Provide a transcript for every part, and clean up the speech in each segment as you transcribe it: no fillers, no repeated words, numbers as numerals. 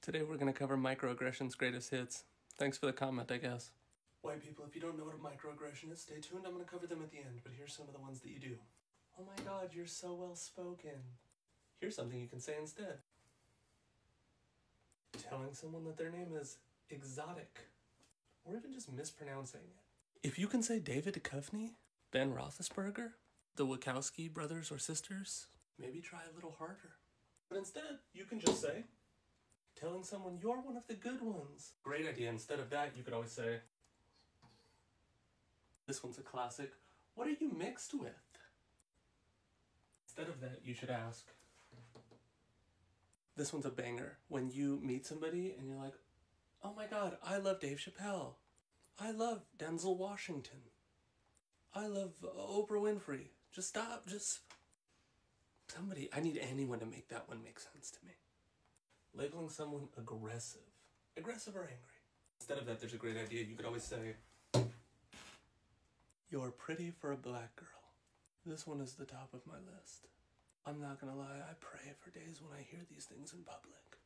Today we're going to cover microaggressions' greatest hits. Thanks for the comment, I guess. White people, if you don't know what a microaggression is, stay tuned. I'm going to cover them at the end, but here's some of the ones that you do. Oh my god, you're so well spoken. Here's something you can say instead. Telling someone that their name is exotic, or even just mispronouncing it. If you can say David Duchovny, Ben Roethlisberger, the Wachowski brothers or sisters, maybe try a little harder. But instead, you can just say, telling someone you're one of the good ones. Great idea. Instead of that, you could always say, this one's a classic, what are you mixed with? Instead of that, you should ask, this one's a banger. When you meet somebody and you're like, oh my god, I love Dave Chappelle. I love Denzel Washington. I love Oprah Winfrey. Just stop, somebody, I need anyone to make that one make sense to me. Labeling someone aggressive. Aggressive or angry. Instead of that, there's a great idea. You could always say, you're pretty for a black girl. This one is the top of my list. I'm not gonna lie, I pray for days when I hear these things in public.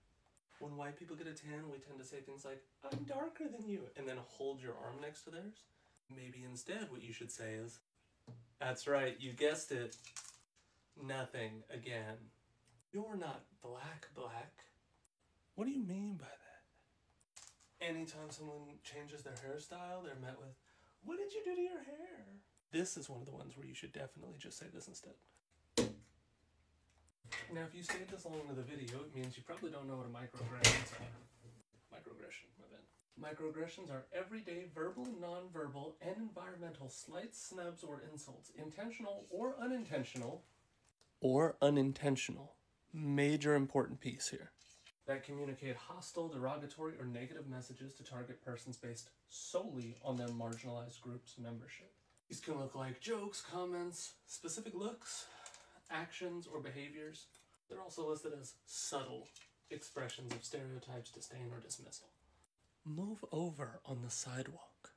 When white people get a tan, we tend to say things like, I'm darker than you, and then hold your arm next to theirs. Maybe instead what you should say is, that's right, you guessed it. Nothing again. You're not black. What do you mean by that? Anytime someone changes their hairstyle, they're met with, what did you do to your hair? This is one of the ones where you should definitely just say this instead. Now, if you stayed this long into the video, it means you probably don't know what a microaggressions are. Microaggression, my bad. Microaggressions are everyday verbal, non-verbal, and environmental slights, snubs, or insults, intentional or unintentional. Major important piece here. That communicate hostile, derogatory, or negative messages to target persons based solely on their marginalized group's membership. These can look like jokes, comments, specific looks, actions, or behaviors. They're also listed as subtle expressions of stereotypes, disdain, or dismissal. Move over on the sidewalk.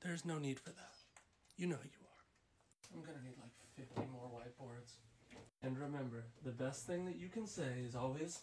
There's no need for that. You know you are. I'm gonna need like 50 more whiteboards. And remember, the best thing that you can say is always,